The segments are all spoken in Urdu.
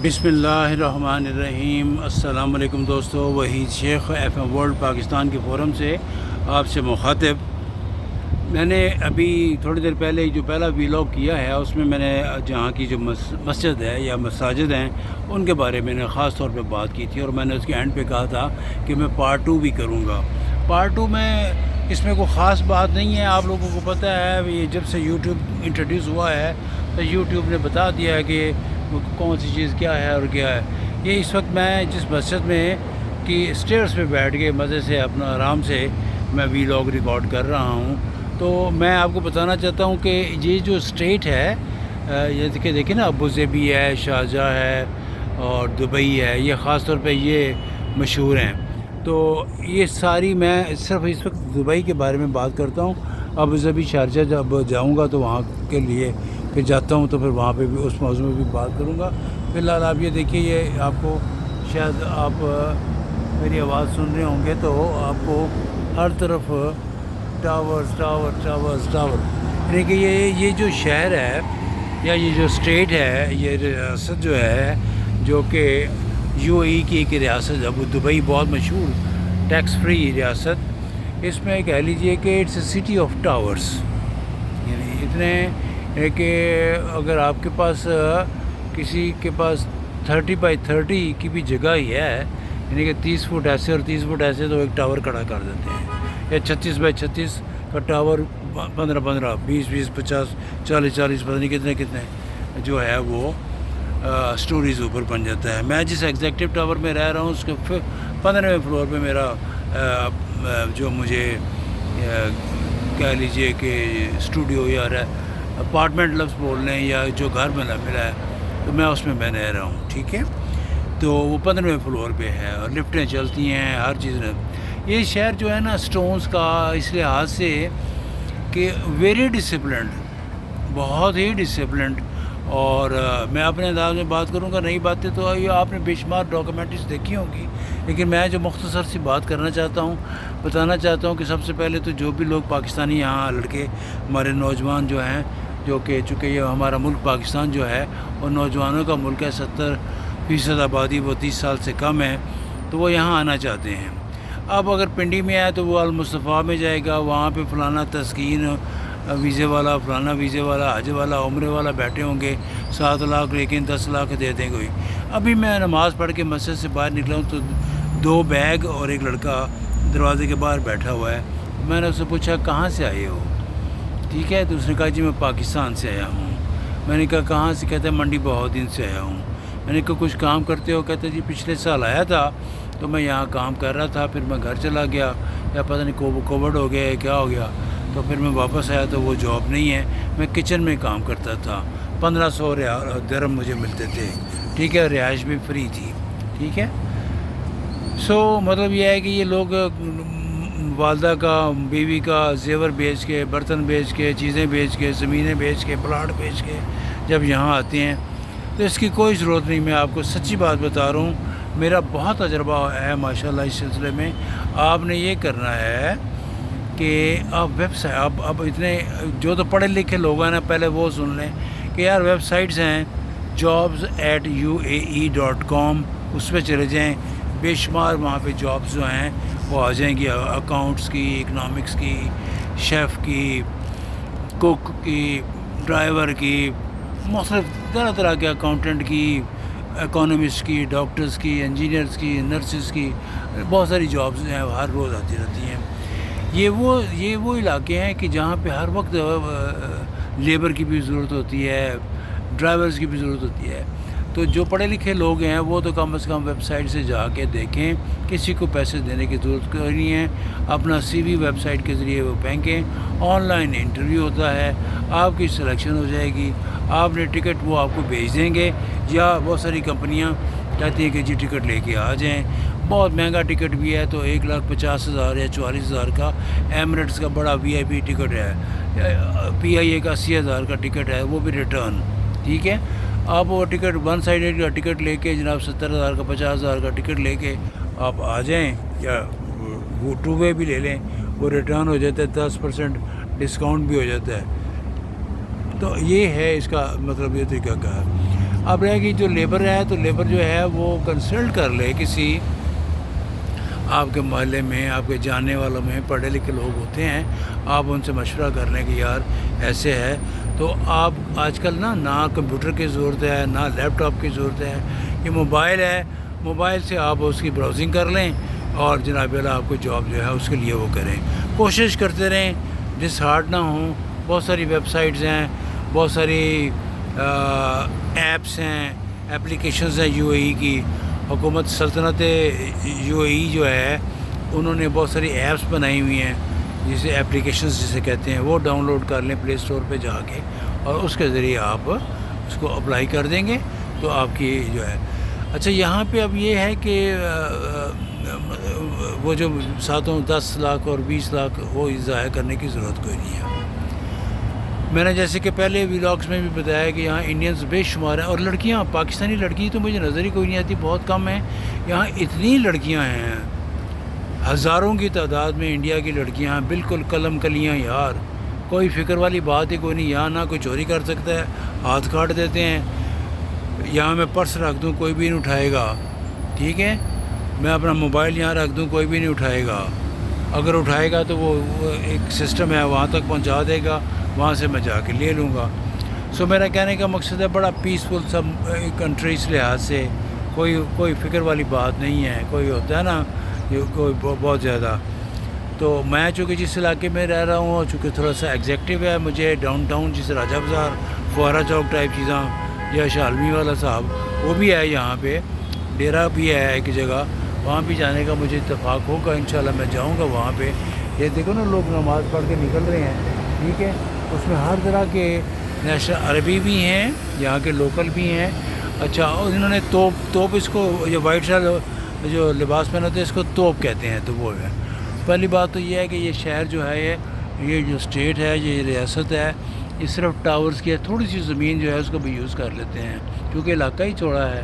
بسم اللہ الرحمن الرحیم۔ السلام علیکم دوستو، وحید شیخ ایف ایم ورلڈ پاکستان کے فورم سے آپ سے مخاطب۔ میں نے ابھی تھوڑی دیر پہلے جو پہلا ویلاگ کیا ہے اس میں نے جہاں کی جو مسجد ہے یا مساجد ہیں ان کے بارے میں نے خاص طور پہ بات کی تھی، اور میں نے اس کے اینڈ پہ کہا تھا کہ میں پارٹ 2 بھی کروں گا۔ پارٹ 2 میں اس میں کوئی خاص بات نہیں ہے، آپ لوگوں کو پتہ ہے یہ جب سے یوٹیوب انٹروڈیوس ہوا ہے تو یوٹیوب نے بتا دیا ہے کہ کون سی چیز کیا ہے اور کیا ہے۔ یہ اس وقت میں جس مسجد میں کی اسٹیئرس پہ بیٹھ کے مزے سے اپنا آرام سے میں ویلاگ ریکارڈ کر رہا ہوں، تو میں آپ کو بتانا چاہتا ہوں کہ یہ جو اسٹیٹ ہے، یہ کہ دیکھیں نا، ابوظہبی ہے، شارجہ ہے اور دبئی ہے، یہ خاص طور پہ یہ مشہور ہیں۔ تو یہ ساری میں صرف اس وقت دبئی کے بارے میں بات کرتا ہوں۔ ابوظہبی شارجہ جب جاؤں گا تو وہاں کے لیے پھر جاتا ہوں تو پھر وہاں پہ بھی اس موضوع میں بھی بات کروں گا۔ فی الحال آپ یہ دیکھیے، یہ آپ کو شاید آپ میری آواز سن رہے ہوں گے تو آپ کو ہر طرف ٹاورز ٹاور ٹاورز ٹاور، یعنی کہ یہ جو شہر ہے یا یہ جو اسٹیٹ ہے، یہ ریاست جو ہے، جو کہ یو اے ای کی ایک ریاست، ابو دبئی بہت مشہور ٹیکس فری ریاست، اس میں کہہ لیجئے کہ it's a city of towers, یعنی اتنے کہ اگر آپ کے پاس کسی کے پاس 30x30 کی بھی جگہ ہی ہے، یعنی کہ 30 فٹ ایسے اور 30 فٹ ایسے، تو ایک ٹاور کھڑا کر دیتے ہیں، یا 36x36 کا ٹاور 15 20 50 40 پتہ نہیں کتنے جو ہے وہ سٹوریز اوپر بن جاتا ہے۔ میں جس ایگزیکٹو ٹاور میں رہ رہا ہوں اس کے 15ویں فلور پہ میرا جو مجھے کہہ لیجئے کہ اسٹوڈیو یا اپارٹمنٹ لفظ بول لیں یا جو گھر ملا ہے تو میں اس میں رہ رہا ہوں، ٹھیک ہے۔ تو وہ 15ویں فلور پہ ہے اور لفٹیں چلتی ہیں، ہر چیز۔ یہ شہر جو ہے نا سٹونز کا، اس لحاظ سے کہ ویری ڈسپلنڈ، بہت ہی ڈسپلنڈ، اور میں اپنے انداز میں بات کروں گا، نئی باتیں تو یہ آپ نے بے شمار ڈاکومنٹریز دیکھی ہوں گی، لیکن میں جو مختصر سی بات کرنا چاہتا ہوں، بتانا چاہتا ہوں کہ سب سے پہلے تو جو بھی لوگ پاکستانی یہاں لڑکے ہمارے نوجوان جو ہیں، جو کہ چونکہ یہ ہمارا ملک پاکستان جو ہے اور نوجوانوں کا ملک ہے، 70% آبادی وہ 30 سال سے کم ہے، تو وہ یہاں آنا چاہتے ہیں۔ اب اگر پنڈی میں آئے تو وہ المصطفیٰ میں جائے گا، وہاں پہ فلانا تسکین ویزے والا، فلانا ویزے والا، حج والا، عمرے والا بیٹھے ہوں گے، 7 لاکھ لیکن 10 لاکھ دے دیں کوئی۔ ابھی میں نماز پڑھ کے مسجد سے باہر نکلا ہوں تو 2 بیگ اور ایک لڑکا دروازے کے باہر بیٹھا ہوا ہے۔ میں نے اس سے پوچھا کہاں سے آئے ہو، ٹھیک ہے، تو اس نے کہا جی میں پاکستان سے آیا ہوں۔ میں نے کہا کہاں سے؟ کہتا ہے منڈی بہودین سے آیا ہوں۔ میں نے کہا کچھ کام کرتے ہو؟ کہتا ہے جی پچھلے سال آیا تھا تو میں یہاں کام کر رہا تھا، پھر میں گھر چلا گیا، یا پتہ نہیں کووڈ ہو گیا ہے کیا ہو گیا، تو پھر میں واپس آیا تو وہ جاب نہیں ہے، میں کچن میں کام کرتا تھا، 1500 درہم مجھے ملتے تھے، ٹھیک ہے، رہائش بھی فری تھی، ٹھیک ہے۔ مطلب یہ ہے کہ یہ لوگ والدہ کا، بیوی کا زیور بیچ کے، برتن بیچ کے، چیزیں بیچ کے، زمینیں بیچ کے، پلاٹ بیچ کے جب یہاں آتے ہیں تو اس کی کوئی ضرورت نہیں۔ میں آپ کو سچی بات بتا رہا ہوں، میرا بہت تجربہ ہے ماشاءاللہ اس سلسلے میں۔ آپ نے یہ کرنا ہے کہ آپ ویب سائٹ، اب اتنے جو تو پڑھے لکھے لوگ ہیں نا، پہلے وہ سن لیں کہ یار ویب سائٹس ہیں jobs@uae.com، اس پہ چلے جائیں، بے شمار وہاں پہ جابس جو ہیں وہ آ جائیں گی، اکاؤنٹس کی، اکنامکس کی، شیف کی، کوک کی، ڈرائیور کی، مختلف طرح طرح کے، اکاؤنٹنٹ کی، اکانومسٹ کی، ڈاکٹرز کی، انجینئرز کی، نرسز کی، بہت ساری جابس ہیں ہر روز آتی رہتی ہیں۔ یہ وہ علاقے ہیں کہ جہاں پہ ہر وقت لیبر کی بھی ضرورت ہوتی ہے، ڈرائیورز کی بھی ضرورت ہوتی ہے۔ تو جو پڑھے لکھے لوگ ہیں وہ تو کم از کم ویب سائٹ سے جا کے دیکھیں، کسی کو پیسے دینے کی ضرورت کوئی نہیں ہے، اپنا سی وی ویب سائٹ کے ذریعے وہ پھینکیں، آن لائن انٹرویو ہوتا ہے، آپ کی سلیکشن ہو جائے گی، آپ نے ٹکٹ وہ آپ کو بھیج دیں گے، یا بہت ساری کمپنیاں کہتی ہیں کہ جی ٹکٹ لے کے آ جائیں۔ بہت مہنگا ٹکٹ بھی ہے تو 1,50,000 یا 44,000 کا ایمریٹس کا بڑا VIP ٹکٹ ہے، PIA کا 80,000 کا ٹکٹ ہے، وہ بھی ریٹرن، ٹھیک ہے۔ آپ وہ ٹکٹ 1 سائیڈڈ کا ٹکٹ لے کے جناب 70,000 کا 50,000 کا ٹکٹ لے کے آپ آ جائیں، یا وہ 2 وے بھی لے لیں، وہ ریٹرن ہو جاتا ہے، 10% ڈسکاؤنٹ بھی ہو جاتا ہے۔ تو یہ ہے اس کا مطلب، یہ طریقہ کا ہے۔ اب رہے گی جو لیبر ہے تو لیبر جو ہے وہ کنسلٹ کر لے کسی آپ کے محلے میں، آپ کے جاننے والوں میں پڑھے لکھے لوگ ہوتے ہیں، آپ ان سے مشورہ کر لیں کہ یار ایسے ہے. تو آپ آج کل نہ کمپیوٹر کی ضرورت ہے، نہ لیپ ٹاپ کی ضرورت ہے، یہ موبائل ہے. موبائل سے آپ اس کی براؤزنگ کر لیں اور جناب اللہ آپ کو جاب جو ہے اس کے لیے وہ کریں. کوشش کرتے رہیں، ڈس ہارٹ نہ ہوں. بہت ساری ویب سائٹس ہیں، بہت ساری ایپس ہیں، اپلیکیشنز ہیں یو اے ای کی. حکومت سلطنت یو اے ای جو ہے انہوں نے بہت ساری ایپس بنائی ہوئی ہیں، جسے اپلیکیشنز جسے کہتے ہیں، وہ ڈاؤن لوڈ کر لیں پلے اسٹور پہ جا کے، اور اس کے ذریعے آپ اس کو اپلائی کر دیں گے تو آپ کی جو ہے. اچھا یہاں پہ اب یہ ہے کہ وہ جو 10 لاکھ اور 20 لاکھ وہ ضائع کرنے کی ضرورت کوئی نہیں ہے. میں نے جیسے کہ پہلے ویلاگس میں بھی بتایا کہ یہاں انڈینز بے شمار ہیں، اور لڑکیاں پاکستانی لڑکی تو مجھے نظر ہی کوئی نہیں آتی، بہت کم ہیں. یہاں اتنی لڑکیاں ہیں، ہزاروں کی تعداد میں انڈیا کی لڑکیاں ہیں، بالکل قلم کلیاں یار. کوئی فکر والی بات ہی کوئی نہیں. یہاں نہ کوئی چوری کر سکتا ہے، ہاتھ کاٹ دیتے ہیں. یہاں میں پرس رکھ دوں کوئی بھی نہیں اٹھائے گا، ٹھیک ہے. میں اپنا موبائل یہاں رکھ دوں کوئی بھی نہیں اٹھائے گا. اگر اٹھائے گا تو وہ ایک سسٹم ہے وہاں تک پہنچا دے گا، وہاں سے میں جا کے لے لوں گا. سو میرا کہنے کا مقصد ہے بڑا پیسفل سب کنٹری اس لحاظ سے، کوئی فکر والی بات نہیں ہے. کوئی ہوتا ہے نا کوئی بہت زیادہ. تو میں چونکہ جس علاقے میں رہ رہا ہوں، چونکہ تھوڑا سا ایگزیکٹو ہے، مجھے ڈاؤن ٹاؤن جیسے راجہ بازار، فوارہ چوک ٹائپ چیزاں، یا شالمی والا صاحب وہ بھی ہے یہاں پہ، ڈیرہ بھی ہے ایک جگہ، وہاں بھی جانے کا مجھے اتفاق ہوگا. انشاءاللہ میں جاؤں گا وہاں پہ. یہ دیکھو نا لوگ نماز پڑھ کے نکل رہے ہیں، ٹھیک ہے. اس میں ہر طرح کے نیشنل عربی بھی ہیں، یہاں کے لوکل بھی ہیں. اچھا، اور انہوں نے توپ اس کو جو وائٹ شال جو لباس پہنے ہوتے ہیں اس کو توپ کہتے ہیں. تو وہ ہے. پہلی بات تو یہ ہے کہ یہ شہر جو ہے یہ جو اسٹیٹ ہے، یہ ریاست ہے، یہ صرف ٹاورز کی ہے. تھوڑی سی زمین جو ہے اس کو بھی یوز کر لیتے ہیں کیونکہ علاقہ ہی چوڑا ہے.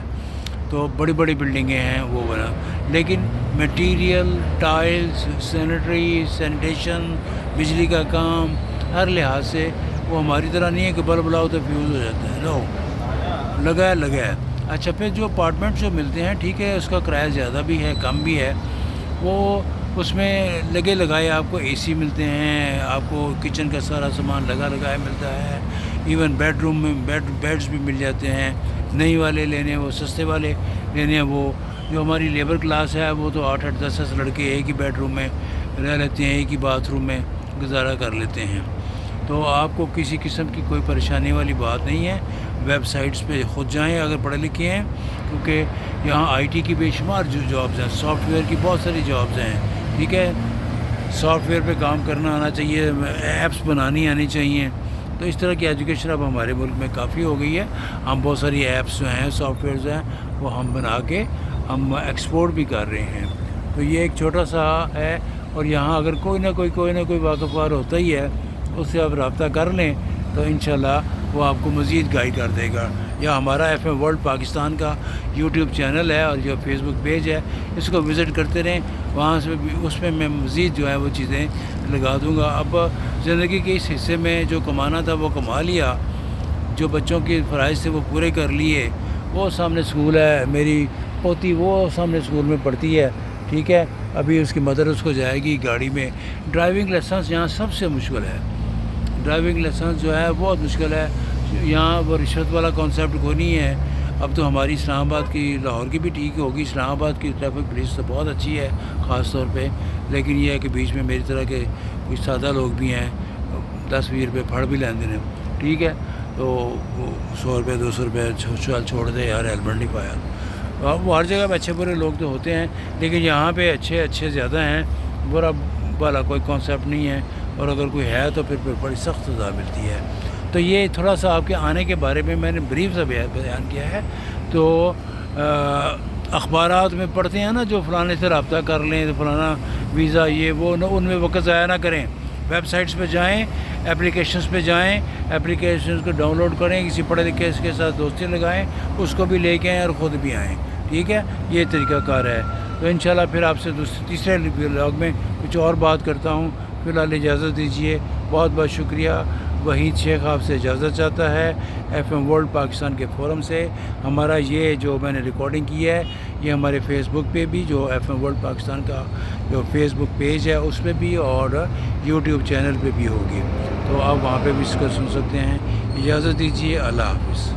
تو بڑی بڑی بلڈنگیں ہیں وہ بنا، لیکن میٹیریل، ٹائلز، سینیٹیشن، بجلی کا کام، ہر لحاظ سے وہ ہماری طرح نہیں ہے کہ بلب لاؤ تو فیوز ہو جاتا ہے. نو، لگا ہے. اچھا، پھر جو اپارٹمنٹ جو ملتے ہیں، ٹھیک ہے، اس کا کرایہ زیادہ بھی ہے کم بھی ہے. وہ اس میں لگائے آپ کو اے سی ملتے ہیں، آپ کو کچن کا سارا سامان لگائے ملتا ہے. ایون بیڈ روم میں بیڈز بھی مل جاتے ہیں. نئی والے لینے ہیں، وہ سستے والے لینے ہیں. وہ جو ہماری لیبر کلاس ہے وہ تو 8 10 لڑکے ایک ہی بیڈ روم میں رہ لیتے ہیں، ایک ہی باتھ روم میں گزارا کر لیتے ہیں. تو آپ کو کسی قسم کی کوئی پریشانی والی بات نہیں ہے. ویب سائٹس پہ خود جائیں اگر پڑھے لکھے ہیں، کیونکہ یہاں آئی ٹی کی بے شمار جو جابز ہیں، سافٹ ویئر کی بہت ساری جابز ہیں، ٹھیک ہے. سافٹ ویئر پہ کام کرنا آنا چاہیے، ایپس بنانی آنی چاہیے. تو اس طرح کی ایجوکیشن اب ہمارے ملک میں کافی ہو گئی ہے. ہم بہت ساری ایپس جو ہیں، سافٹ ویئرز ہیں، وہ ہم بنا کے ہم ایکسپورٹ بھی کر رہے ہیں. تو یہ ایک چھوٹا سا ہے. اور یہاں اگر کوئی نہ کوئی واقفار ہوتا ہی ہے، اس سے آپ رابطہ کر لیں تو انشاءاللہ وہ آپ کو مزید گائیڈ کر دے گا. یا ہمارا ایف ایم ورلڈ پاکستان کا یوٹیوب چینل ہے اور جو فیس بک پیج ہے، اس کو وزٹ کرتے رہیں. وہاں سے بھی اس میں مزید جو ہے وہ چیزیں لگا دوں گا. اب زندگی کے اس حصے میں جو کمانا تھا وہ کما لیا، جو بچوں کی فرائض تھے وہ پورے کر لیے. وہ سامنے اسکول ہے، میری پوتی وہ سامنے اسکول میں پڑھتی ہے، ٹھیک ہے. ابھی اس کی مدر اس کو جائے گی گاڑی میں. ڈرائیونگ لائسنس یہاں سب سے مشکل ہے. ڈرائیونگ لائسنس جو ہے بہت مشکل ہے. یہاں وہ رشوت والا کانسیپٹ کوئی نہیں ہے. اب تو ہماری اسلام آباد کی، لاہور کی بھی ٹھیک ہوگی، اسلام آباد کی ٹریفک پولیس تو بہت اچھی ہے خاص طور پہ. لیکن یہ ہے کہ بیچ میں میری طرح کے کچھ سادہ لوگ بھی ہیں، 10-20 روپے پھڑ بھی لیندے ہیں، ٹھیک ہے. تو 100 روپے 200 روپے چھوڑ دے یار، ہیلمٹ نہیں پایا. وہ ہر جگہ پہ اچھے برے لوگ تو ہوتے ہیں، لیکن یہاں پہ اچھے زیادہ ہیں. برا والا کوئی کانسیپٹ نہیں ہے، اور اگر کوئی ہے تو پھر بڑی سخت سزا ملتی ہے. تو یہ تھوڑا سا آپ کے آنے کے بارے میں نے بریف سا بیان کیا ہے. تو اخبارات میں پڑھتے ہیں نا، جو فلانے سے رابطہ کر لیں تو فلانا ویزا یہ وہ، ان میں وقت ضائع نہ کریں. ویب سائٹس پہ جائیں، اپلیکیشنز پہ جائیں، اپلیکیشنز کو ڈاؤن لوڈ کریں، کسی پڑھے لکھے اس کے ساتھ دوستی لگائیں، اس کو بھی لے کے آئیں اور خود بھی آئیں، ٹھیک ہے. یہ طریقہ کار ہے. تو انشاءاللہ پھر آپ سے تیسرے ولاگ میں کچھ اور بات کرتا ہوں. فی الحال اجازت دیجیے. بہت بہت شکریہ. وحید شیخ آپ سے اجازت چاہتا ہے FM ورلڈ پاکستان کے فورم سے۔ ہمارا یہ جو میں نے ریکارڈنگ کی ہے یہ ہمارے فیس بک پہ بھی، جو FM ورلڈ پاکستان کا جو فیس بک پیج ہے اس پہ بھی، اور یوٹیوب چینل پہ بھی ہوگی، تو آپ وہاں پہ بھی اس کو سن سکتے ہیں۔ اجازت دیجیے، اللہ حافظ۔